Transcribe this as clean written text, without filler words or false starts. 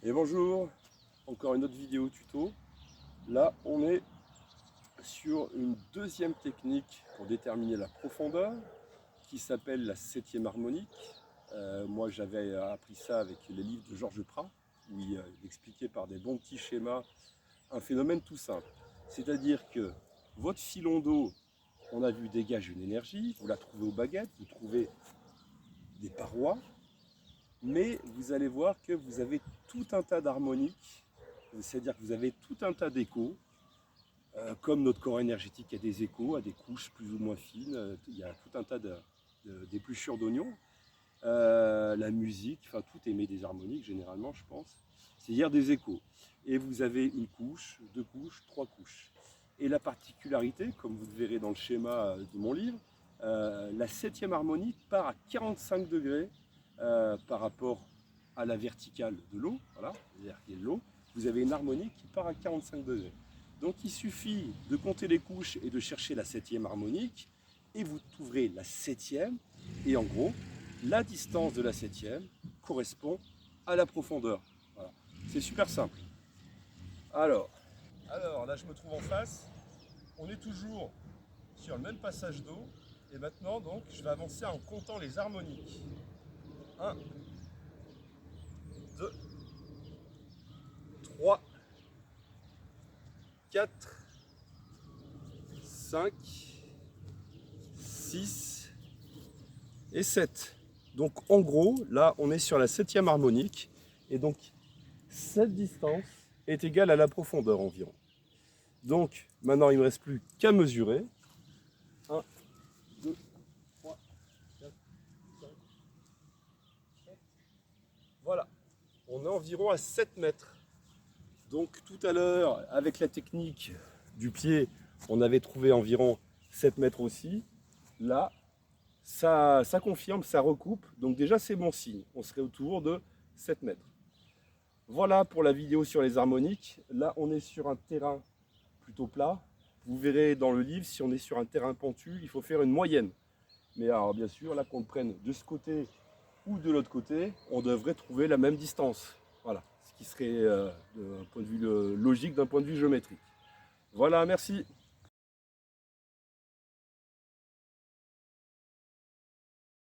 Et bonjour, encore une autre vidéo tuto. Là, on est sur une deuxième technique pour déterminer la profondeur qui s'appelle la septième harmonique. Moi, j'avais appris ça avec les livres de Georges Prat, où il expliquait par des bons petits schémas un phénomène tout simple. C'est-à-dire que votre filon d'eau, on a vu, dégage une énergie, vous la trouvez aux baguettes, vous trouvez des parois, mais vous allez voir que vous avez tout un tas d'harmoniques, c'est-à-dire que vous avez tout un tas d'échos, comme notre corps énergétique a des échos, a des couches plus ou moins fines, il y a tout un tas d'épluchures d'oignons, la musique, enfin tout émet des harmoniques généralement je pense, c'est-à-dire des échos. Et vous avez une couche, deux couches, trois couches. Et la particularité, comme vous le verrez dans le schéma de mon livre, la septième harmonique part à 45 degrés par rapport à la verticale de l'eau, voilà, c'est-à-dire qu'il y a de l'eau, vous avez une harmonique qui part à 45 degrés. Donc il suffit de compter les couches et de chercher la septième harmonique, et vous trouverez la septième, et en gros, la distance de la septième correspond à la profondeur. Voilà. C'est super simple. Alors là je me trouve en face, on est toujours sur le même passage d'eau, et maintenant donc je vais avancer en comptant les harmoniques. 1, 2, 3, 4, 5, 6 et 7. Donc en gros, là on est sur la septième harmonique, et donc cette distance est égale à la profondeur environ. Donc maintenant il ne me reste plus qu'à mesurer. 1, 2, 3, 4, 5, 7. Voilà, on est environ à 7 mètres. Donc tout à l'heure, avec la technique du pied, on avait trouvé environ 7 mètres aussi. Là, ça confirme, ça recoupe. Donc déjà, c'est bon signe. On serait autour de 7 mètres. Voilà pour la vidéo sur les harmoniques. Là, on est sur un terrain plutôt plat. Vous verrez dans le livre, si on est sur un terrain pentu, il faut faire une moyenne. Mais alors, bien sûr, là, qu'on le prenne de ce côté ou de l'autre côté, on devrait trouver la même distance. Voilà, ce qui serait d'un point de vue logique, d'un point de vue géométrique. Voilà, merci.